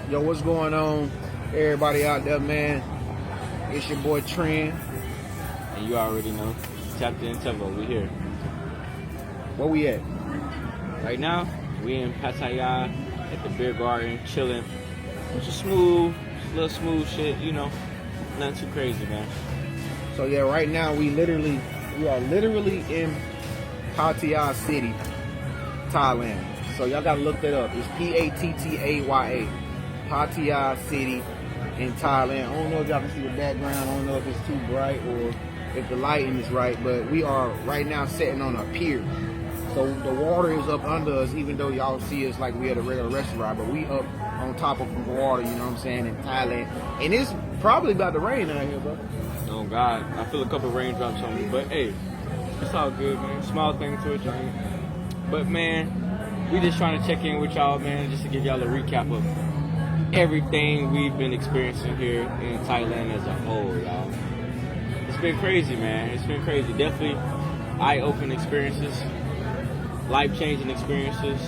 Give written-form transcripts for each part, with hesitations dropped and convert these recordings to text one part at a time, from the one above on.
Yo, what's going on, everybody out there, man? It's your boy Tren. And you already know, tapped in Tevo, we here. Where we at? Right now, we in Pattaya at the beer garden, chilling. It's just smooth, just little smooth shit, you know, nothing too crazy, man. So yeah, right now we are literally in Pattaya City, Thailand. So y'all gotta look that up. It's Pattaya, Pattaya City in Thailand. I don't know if y'all can see the background. I don't know if it's too bright or if the lighting is right, but we are right now sitting on a pier. So the water is up under us, even though y'all see us like we at a regular restaurant, but we up on top of the water, you know what I'm saying, in Thailand. And it's probably about to rain out here, bro. Oh God, I feel a couple raindrops on me, but hey, it's all good, man. Small thing to a giant. But man, we just trying to check in with y'all, man, just to give y'all a recap of everything we've been experiencing here in Thailand as a whole, y'all. It's been crazy, man. It's been crazy. Definitely eye-opening experiences, life-changing experiences.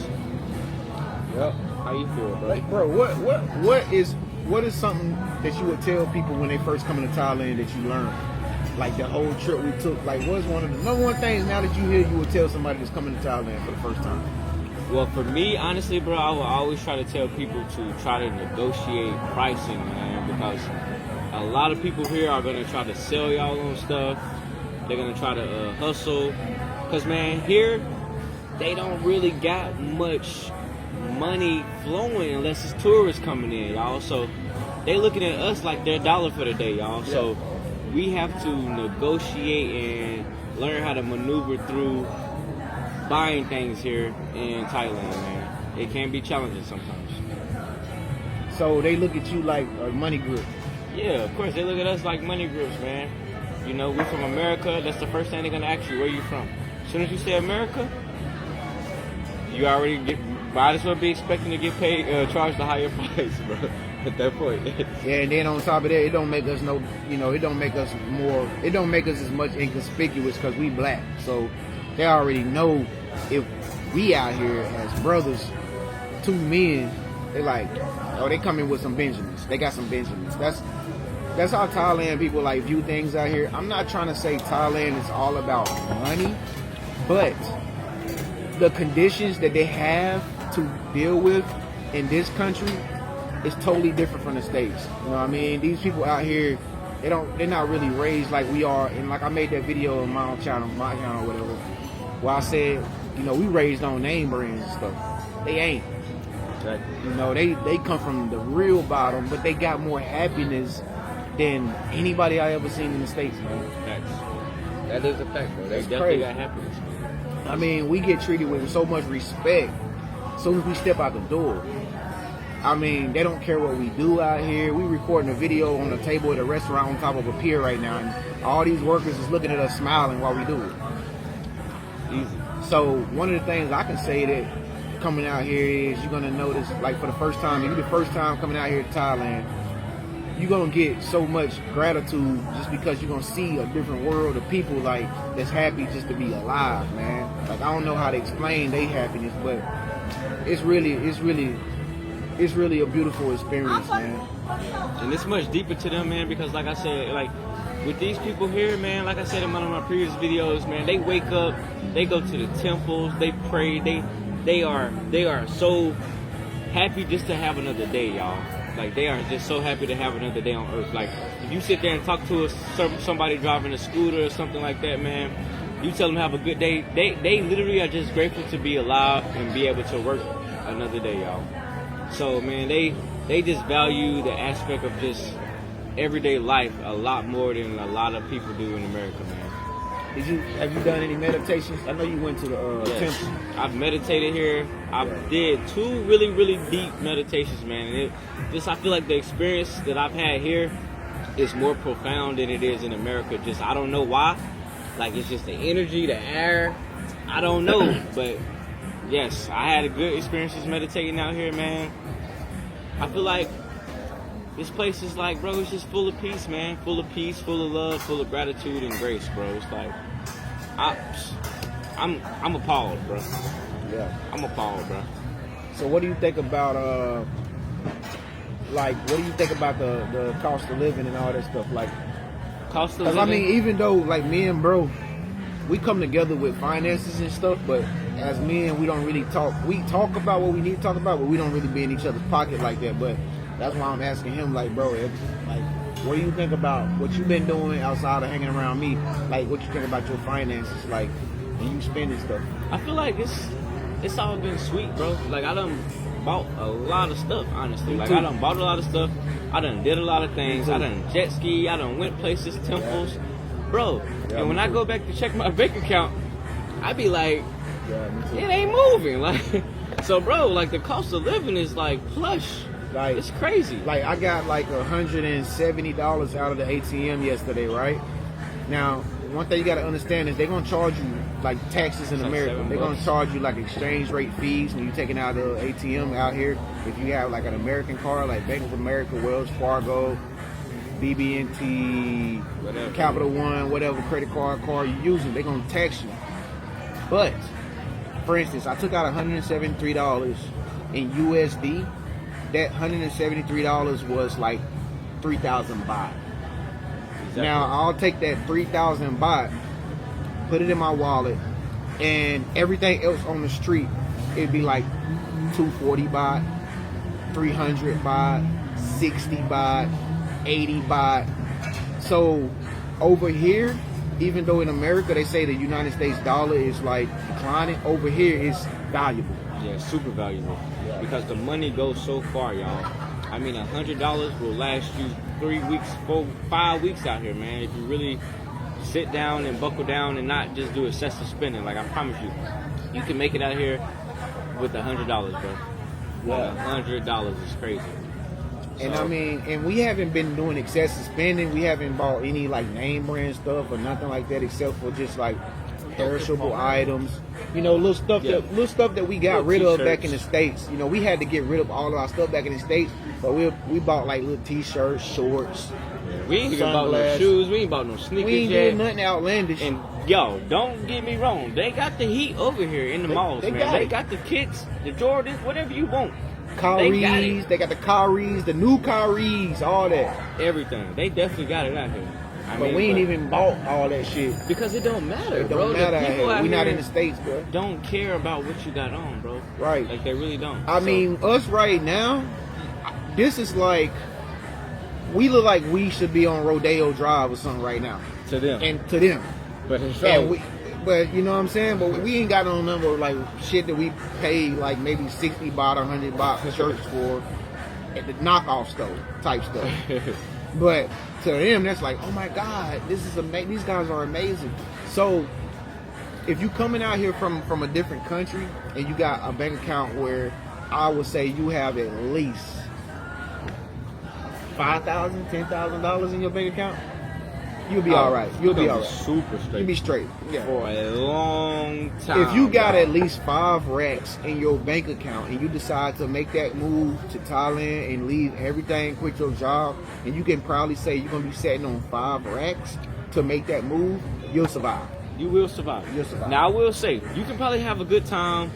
Yep. How you feel, bro? Like, bro, what is something that you would tell people when they first come into Thailand that you learned? Like the whole trip we took, like what's one of the number one things now that you hear you would tell somebody that's coming to Thailand for the first time? Well, for me, honestly, bro, I will always try to tell people to try to negotiate pricing, man, because a lot of people here are going to try to sell y'all on stuff. They're going to try to hustle. Because, man, here, they don't really got much money flowing unless it's tourists coming in, y'all. So they looking at us like they're dollar for the day, y'all. Yeah. So we have to negotiate and learn how to maneuver through buying things here in Thailand, man. It can be challenging sometimes. So they look at you like a money grip. Yeah, of course. They look at us like money grips, man. You know, we're from America. That's the first thing they're going to ask you, where you from? As soon as you say America, you already might as well be expecting to get paid, charged a higher price, bro, at that point. Yeah, and then on top of that, it don't make us it don't make us as much inconspicuous because we black. So they already know if we out here as brothers, two men, they like, oh, they come in with some Benjamins. They got some Benjamins. That's how Thailand people like view things out here. I'm not trying to say Thailand is all about money, but the conditions that they have to deal with in this country is totally different from the States. You know what I mean? These people out here, they're not really raised like we are. And like I made that video on my channel, whatever, where I said, you know, we raised on name brands and stuff. They ain't. Exactly. You know, they come from the real bottom, but they got more happiness than anybody I ever seen in the States, man. That is a fact, bro. They definitely got happiness, man. I mean, we get treated with so much respect as soon as we step out the door. I mean, they don't care what we do out here. We recording a video on a table at a restaurant on top of a pier right now, and all these workers is looking at us smiling while we do it. Easy. So one of the things I can say that coming out here is you're gonna notice, like for the first time, if you're the first time coming out here to Thailand, you're gonna get so much gratitude just because you're gonna see a different world of people like that's happy just to be alive, man. Like I don't know how to explain their happiness, but it's really a beautiful experience, man. And it's much deeper to them, man, because like I said, like with these people here, man, like I said in one of my previous videos, man, they wake up, they go to the temples, they pray, they are so happy just to have another day, y'all. Like they are just so happy to have another day on earth. Like if you sit there and talk to somebody driving a scooter or something like that, man, you tell them have a good day. They literally are just grateful to be alive and be able to work another day, y'all. So man, they just value the aspect of just everyday life a lot more than a lot of people do in America, man. Have you done any meditations? I know you went to the yes. temple. I've meditated here. I did 2 really, really deep meditations, man. And I feel like the experience that I've had here is more profound than it is in America. Just, I don't know why. Like, it's just the energy, the air. I don't know. But, yes, I had a good experiences meditating out here, man. I feel like this place is like, bro, it's just full of peace, man. Full of peace, full of love, full of gratitude and grace, bro. It's like, I'm appalled, bro. Yeah. I'm appalled, bro. So what do you think about like what do you think about the cost of living and all that stuff? Like, Cost of cause living. I mean, even though like me and bro, we come together with finances and stuff, but as men, we don't really talk. We talk about what we need to talk about, but we don't really be in each other's pocket like that. But that's why I'm asking him, like, bro, like, what do you think about what you've been doing outside of hanging around me? Like, what you think about your finances, like, and you spending stuff? I feel like it's all been sweet, bro. Like I done bought a lot of stuff, honestly. Me Like too. I done bought a lot of stuff. I done did a lot of things. Me I too. done jet ski. I done went places, temples, bro. Yeah, and when me I too. go back to check my bank account, I be like, Yeah, me too. it ain't moving. Like, so, bro, like the cost of living is like plush. Like, It's crazy. Like I got like $170 out of the ATM yesterday, right? Now, one thing you gotta understand is they're gonna charge you like taxes in It's like America. $7. They're gonna charge you like exchange rate fees when you're taking out the ATM out here. If you have like an American card, like Bank of America, Wells Fargo, BB&T, Whatever. Capital One, whatever credit card you're using, they're gonna tax you. But for instance, I took out $173 in USD. That $173 was like 3,000 baht. Exactly. Now I'll take that 3,000 baht, put it in my wallet, and everything else on the street, it'd be like 240 baht, 300 baht, 60 baht, 80 baht. So over here, even though in America they say the United States dollar is like declining, over here it's valuable. Yeah, super valuable. Yeah. Because the money goes so far, y'all. I mean, $100 will last you 3 weeks, 4, 5 weeks out here, man. If you really sit down and buckle down and not just do excessive spending, like I promise you, you can make it out here with $100, bro. Yeah. $100 is crazy. And So, I mean, and we haven't been doing excessive spending. We haven't bought any like name brand stuff or nothing like that, except for just like perishable items. You know, little stuff Yeah. that we got Little rid of t-shirts. back in the States. You know, we had to get rid of all of our stuff back in the States, but we bought like little t-shirts, shorts. we ain't even bought no sunglasses. shoes. We ain't bought no sneakers We ain't yet. doing nothing outlandish. And yo, don't get me wrong. They got the heat over here in the malls, they man. got They it. got the kits, the Jordans, whatever you want. Kyries, they got the Kyries, the new Kyries, all that. Everything. They definitely got it out here. I But mean, we ain't even bought all that shit. because it don't matter, It bro. don't matter. The people out We not here in the States, bro. don't care about what you got on, bro. Right. Like they really don't. I So, mean, us right now, this is like, we look like we should be on Rodeo Drive or something right now. to them, And to them. but it's But you know what I'm saying? But we ain't got no number of like shit that we pay like maybe 60 baht or 100 baht for shirts for at the knockoff store type stuff. But to them, that's like, oh my God, this is amazing. These guys are amazing. So if you coming out here from a different country and you got a bank account where I would say you have at least $5,000, $10,000 in your bank account, you'll be all right. You'll be all right. Super straight. You'll be straight. Yeah. for a long time. If you got dog. at least 5 racks in your bank account and you decide to make that move to Thailand and leave everything, quit your job, and you can probably say you're gonna be sitting on 5 racks to make that move, you'll survive. you will survive. You'll survive. Now I will say, you can probably have a good time,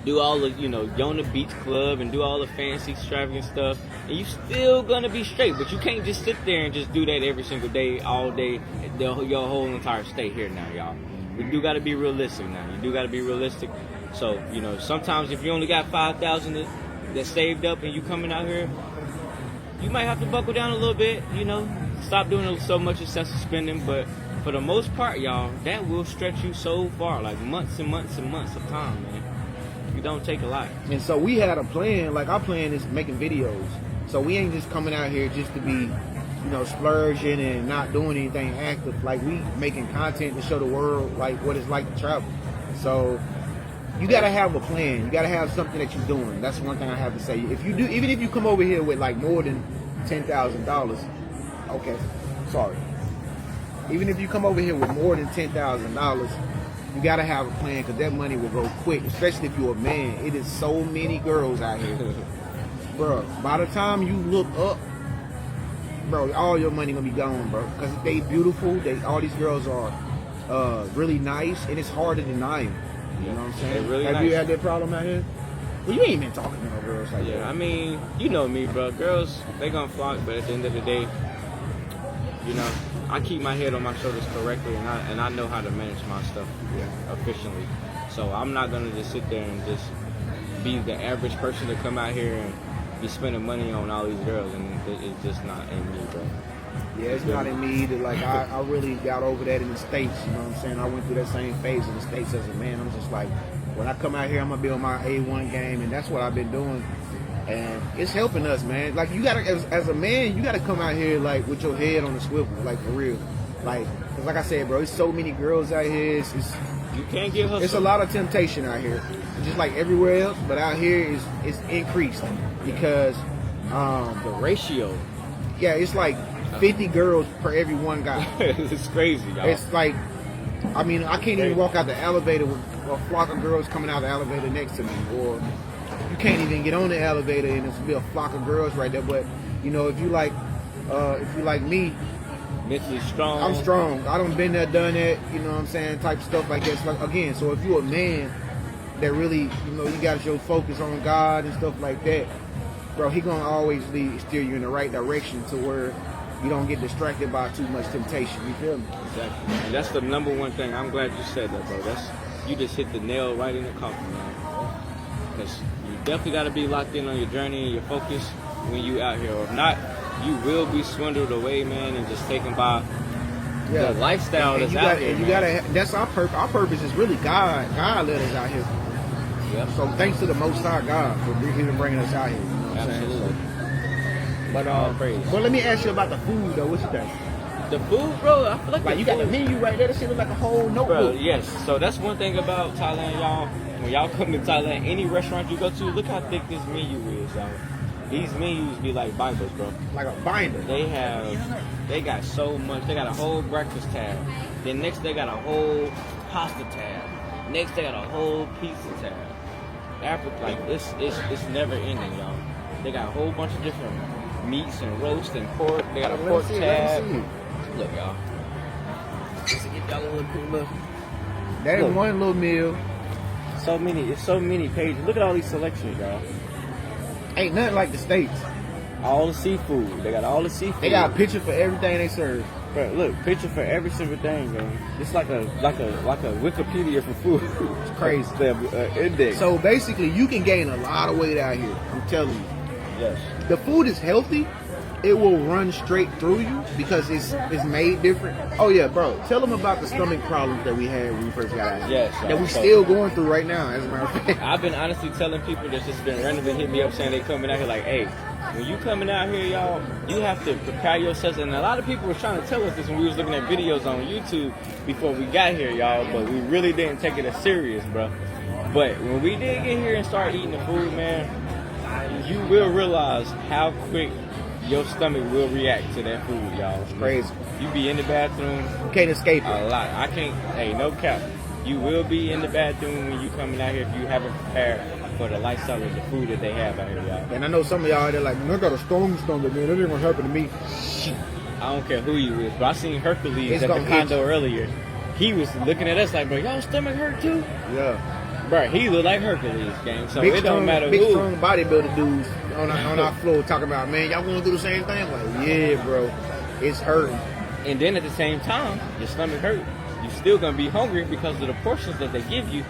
do all the, go on the beach club and do all the fancy, extravagant stuff, and you still gonna be straight. But you can't just sit there and just do that every single day, all day, your whole entire stay here now, y'all. We do gotta be realistic now. You do gotta be realistic. So, sometimes if you only got 5,000 that's saved up and you coming out here, you might have to buckle down a little bit, stop doing so much excessive spending, but for the most part, y'all, that will stretch you so far, like months and months and months of time, man. You don't take a lot. And so we had a plan. Like our plan is making videos. So we ain't just coming out here just to be, splurging and not doing anything active. Like we making content to show the world like what it's like to travel. So you gotta have a plan. You gotta have something that you're doing. That's one thing I have to say. If you do, even if you come over here with like more than $10,000, okay, sorry. Even if you come over here with more than $10,000, you gotta have a plan because that money will go quick, especially if you're a man. It is so many girls out here, bro. By the time you look up, bro, all your money gonna be gone, bro. Because they beautiful. All these girls are really nice, and it's hard to deny them. You know what I'm saying? They're really have nice. you had that problem out here? Well, you ain't been talking to no girls like that. Yeah, I mean, you know me, bro. Girls, they gonna flock, but at the end of the day, you know, I keep my head on my shoulders correctly, and I know how to manage my stuff efficiently. So I'm not gonna just sit there and just be the average person to come out here and be spending money on all these girls, and it's just not in me, bro. Yeah, it's not in me either. Like, I really got over that in the States, you know what I'm saying? I went through that same phase in the States as a man. I'm just like, when I come out here, I'm going to be on my A1 game, and that's what I've been doing. And it's helping us, man. Like, you got to, as a man, you got to come out here, like, with your head on the swivel, like, for real. Like, cause like I said, bro, there's so many girls out here. You can't get hustled. It's a lot of temptation out here. Just like everywhere else, but out here it's increased because the ratio. Yeah, it's like 50 girls per every one guy. It's crazy, y'all. It's like, I mean, I can't even walk out the elevator with a flock of girls coming out the elevator next to me, or you can't even get on the elevator and there's be a flock of girls right there. But you know, if you like me, mentally strong. I'm strong. I done been there, done that. You know what I'm saying? Type of stuff like that. So, like, again, so if you're a man that really, you know, you got your focus on God and stuff like that, bro, he gonna always steer you in the right direction to where you don't get distracted by too much temptation. You feel me? Exactly. And that's the number one thing. I'm glad you said that, bro. You just hit the nail right in the coffin, man. Because you definitely got to be locked in on your journey and your focus when you out here. Or if not, you will be swindled away, man, and just taken by the lifestyle that's out here. You gotta. That's our purpose. Our purpose is really God. God led us out here. Yep. So thanks to the Most High God for even bringing us out here. You know what Absolutely. I'm saying? But let me ask you about the food though. What you think? The food, bro. I feel like you got the menu right there. That shit look like a whole notebook. Bro, yes. So that's one thing about Thailand, y'all. When y'all come to Thailand, any restaurant you go to, look how thick this menu is, y'all. These menus be like binders, bro. Like a binder. They got so much. They got a whole breakfast tab. Then next they got a whole pasta tab. Next they got a whole pizza tab. After, like, it's never ending, y'all. They got a whole bunch of different meats and roast and pork. They got a pork tab. Look, y'all. Just to get y'all a little cool look. That is one little meal. It's so many pages. Look at all these selections, y'all. Ain't nothing like the States. All the seafood. They got all the seafood. They got a picture for everything they serve. Bro, look, picture for every single thing, man. It's like a Wikipedia for food. It's crazy. The index. So basically, you can gain a lot of weight out here. I'm telling you. Yes. The food is healthy. It will run straight through you because it's made different. Oh yeah, bro. Tell them about the stomach problems that we had when we first got out here. Yes. That we still going through right now, as a matter of fact. I've been honestly telling people that's just been randomly hitting me up saying they coming out here like, hey, when you coming out here, y'all, you have to prepare yourselves. And a lot of people were trying to tell us this when we was looking at videos on YouTube before we got here, y'all, but we really didn't take it as serious, bro. But when we did get here and start eating the food, man, you will realize how quick your stomach will react to that food, y'all. It's crazy. You be in the bathroom. You can't escape it. A lot. I can't. Hey, no cap. You will be in the bathroom when you coming out here if you haven't prepared for the lifestyle of the food that they have out here, y'all. And I know some of y'all, they're like, man, I got a strong stomach, man. That ain't gonna happen to me. I don't care who you is, but I seen Hercules at the condo earlier. He was looking at us like, bro, y'all stomach hurt too? Yeah. Bro, he look like Hercules, gang. So big it don't matter big who. Strong bodybuilder dudes on our floor talking about, man, y'all want to do the same thing? Like, yeah, bro, it's hurting. And then at the same time, your stomach hurt. You're still gonna be hungry because of the portions that they give you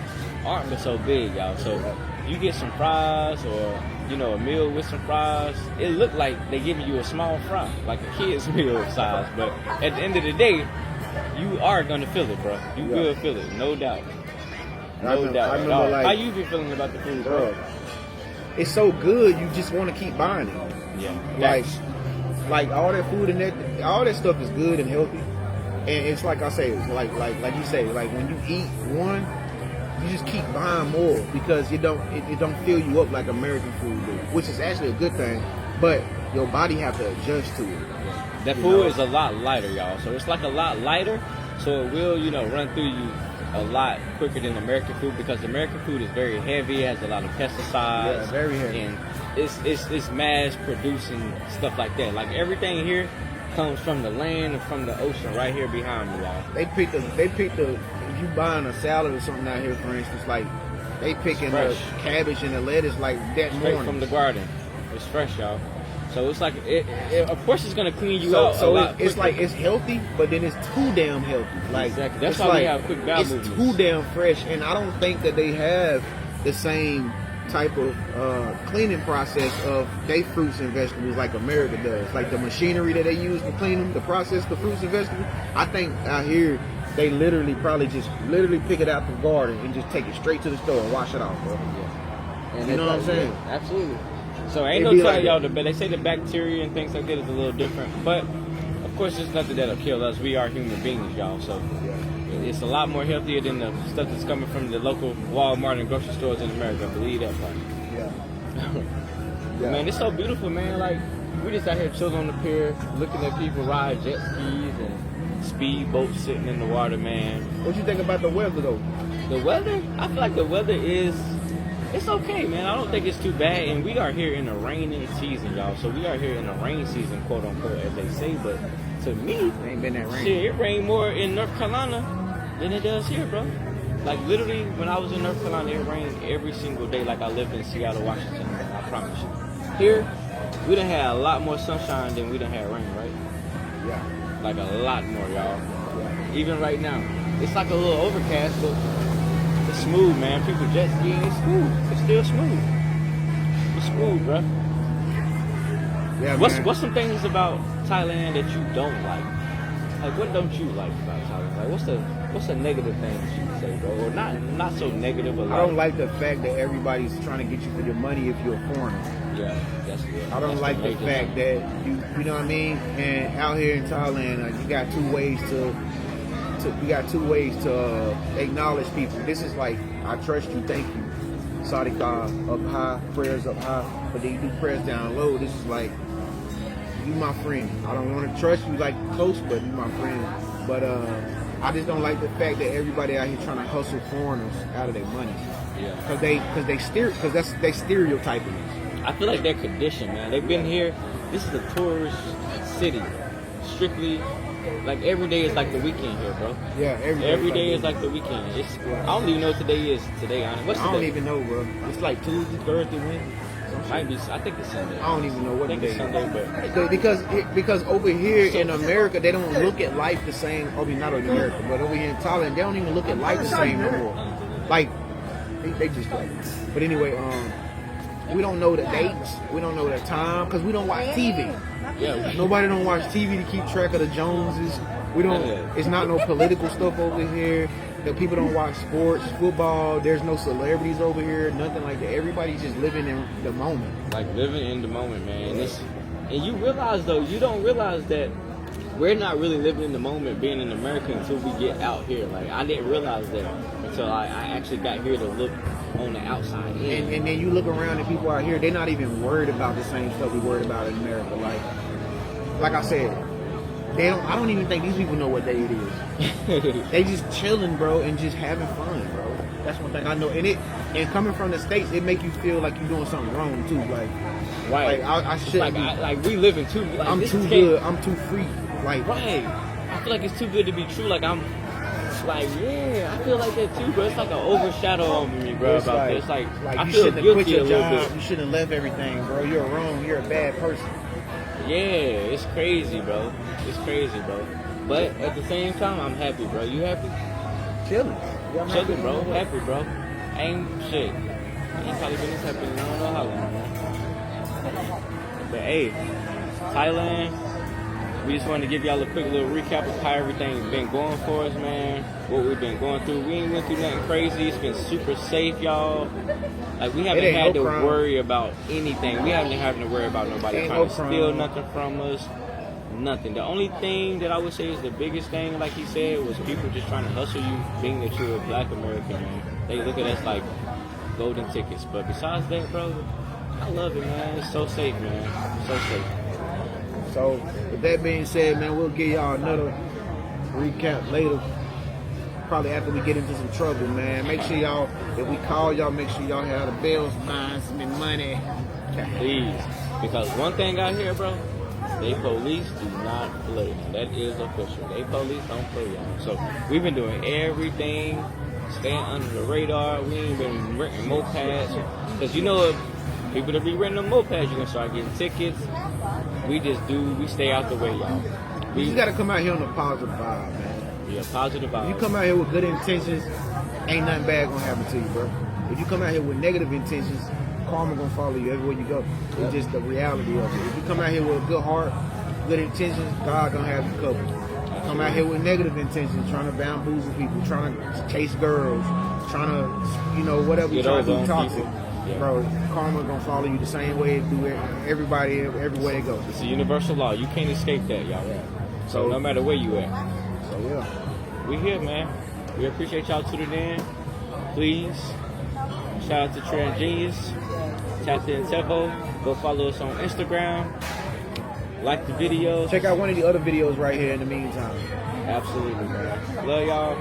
aren't so big, y'all. So you get some fries or a meal with some fries. It look like they giving you a small fry, like a kid's meal size. But at the end of the day, you are gonna feel it, bro. You will feel it, no doubt. No doubt. I remember, like, how you been feeling about the food, bro? It's so good, you just want to keep buying it. Yeah. Like all that food and all that stuff is good and healthy. And it's like I say, like you say, like when you eat one, you just keep buying more because it don't fill you up like American food do, which is actually a good thing. But your body have to adjust to it. That food is a lot lighter, y'all. So it's like a lot lighter, so it will, run through you a lot quicker than American food because American food is very heavy, it has a lot of pesticides. Yeah, very heavy. And it's mass producing stuff like that. Like everything here comes from the land and from the ocean right here behind me, y'all. They pick the if you buying a salad or something out here, for instance, like They picking Fresh. the cabbage and the lettuce like that Straight morning. from the garden. It's fresh, y'all. So it's like, of course, it's gonna clean you So, out. so a lot it's quicker. like it's healthy, but then it's too damn healthy. Like Exactly. That's it's why we like, have quick bowel it's movements. too damn fresh, and I don't think that they have the same type of cleaning process of they fruits and vegetables like America does. Like the machinery that they use to clean them, to process the fruits and vegetables. I think out here they literally pick it out the garden and just take it straight to the store and wash it off, bro. And You know what I'm saying? Yeah, absolutely. So ain't It no be telling like y'all, that. but they say the bacteria and things like that is a little different. But of course, there's nothing that'll kill us. We are human beings, y'all. So it's a lot more healthier than the stuff that's coming from the local Walmart and grocery stores in America. Believe that part. Yeah. Man, it's so beautiful, man. Like we just out here chilling on the pier, looking at people ride jet skis and speed boats sitting in the water, man. What you think about the weather though? The weather, I feel like the weather it's okay, man. I don't think it's too bad. And we are here in the raining season, y'all. So we are here in the rain season, quote unquote, as they say. But to me, It ain't been that rain. shit, it rained more in North Carolina than it does here, bro. Like literally, when I was in North Carolina, it rained every single day. Like I lived in Seattle, Washington. I promise you. Here, we done had a lot more sunshine than we done had rain, right? Yeah. Like a lot more, y'all. Even right now, it's like a little overcast, but it's smooth, man. People jet skiing, it's smooth. It's still smooth. It's smooth, bro. Yeah, man. What's some things about Thailand that you don't like? Like, what don't you like about Thailand? Like, what's the negative thing that you can say, bro? Or not so negative, but I don't like the fact that everybody's trying to get you for your money if you're a foreigner. Yeah, that's good. I don't like the fact that you know what I mean. And out here in Thailand, you got two ways to acknowledge people. This is like, I trust you, thank you. Sadika up high, prayers up high, but then you do prayers down low. This is like, you my friend. I don't want to trust you like close, but you my friend. But I just don't like the fact that everybody out here trying to hustle foreigners out of their money. Yeah. Because they stereotyping us. I feel like they're conditioned, man. They've been here. This is a tourist city. Strictly, like every day is like the weekend here, bro. Yeah, Every day is like the weekend. I don't even know what today is today, honestly. What's I don't today? even know, bro. It's like Tuesday, Thursday, Wednesday. Might be. I think it's Sunday. I don't even know what I think day it's it is. Sunday, but Because over here in America, they don't look at life the same. I mean, not in America, but over here in Thailand, they don't even look at life the same no more. Like, they just like. But anyway, we don't know the dates. We don't know the time because we don't watch TV. yeah, Nobody don't watch TV to keep track of the Joneses. We don't. It's not no political stuff over here. The people don't watch sports, football. There's no celebrities over here. Nothing like that. Everybody's just living in the moment. like living in the moment, man. And you realize though, you don't realize that we're not really living in the moment, being in America until we get out here. Like I didn't realize that until I actually got here to look on the outside. And then you look around and people out here, they're not even worried about the same stuff we worried about in America. Like I said, I don't even think these people know what day it is. They just chilling, bro, and just having fun, bro. That's one thing I know. And coming from the States, it make you feel like you're doing something wrong too. Like, Right. like I It's shouldn't like be. we living too. Like, I'm this too can't- good. I'm too free. Like, Right. I feel like it's too good to be true. Like I'm. Like yeah, I feel like that too, bro. It's like an overshadow over me, bro. it's About like, this, like I you feel shouldn't have quit guilty a your little job. bit. You shouldn't have left everything, bro. You're wrong. You're a bad person. Yeah, it's crazy, bro. It's crazy, bro. But at the same time, I'm happy, bro. You happy? Chilling. Chilling, bro. Happy, bro. Ain't shit. Ain't probably been this happy in I don't know how long, man. But hey, Thailand. We just wanted to give y'all a quick little recap of how everything's been going for us, man. What we've been going through. We ain't went through nothing crazy. It's been super safe, y'all. Like we haven't ain't had no to crime. worry about anything. We haven't been having to worry about nobody Ain't trying no to crime. steal nothing from us. Nothing. The only thing that I would say is the biggest thing, like he said, was people just trying to hustle you, being that you're a black American, man. They look at us like golden tickets. But besides that, bro, I love it, man. It's so safe, man. So safe. So, with that being said, man, we'll give y'all another recap later. Probably after we get into some trouble, man. Make sure y'all, if we call y'all, make sure y'all have the bills, buying some money. Please. Because one thing out here, bro, they police do not play. That is official. They police don't play, y'all. So we've been doing everything staying under the radar. We ain't been renting mopeds. Because you know, if people that be renting them mopeds, you're going to start getting tickets. We stay out the way, y'all. You just got to come out here on a positive vibe, man. Yeah, positive vibe. If you come out here with good intentions, ain't nothing bad going to happen to you, bro. If you come out here with negative intentions, karma going to follow you everywhere you go. It's just the reality of it. If you come out here with a good heart, good intentions, God going to have you covered. Come out here with negative intentions, trying to bamboozle people, trying to chase girls, trying to, whatever you try to do toxic. Yeah. Bro, karma gonna follow you the same way it do everybody everywhere they go. It's a universal law. You can't escape that, y'all. Yeah. So no matter where you at. So yeah. We here, man. We appreciate y'all tuning in. Please, shout out to Tren Genius. Tap in Tevo. Go follow us on Instagram. Like the videos. Check out one of the other videos right here in the meantime. Absolutely, man. Love y'all.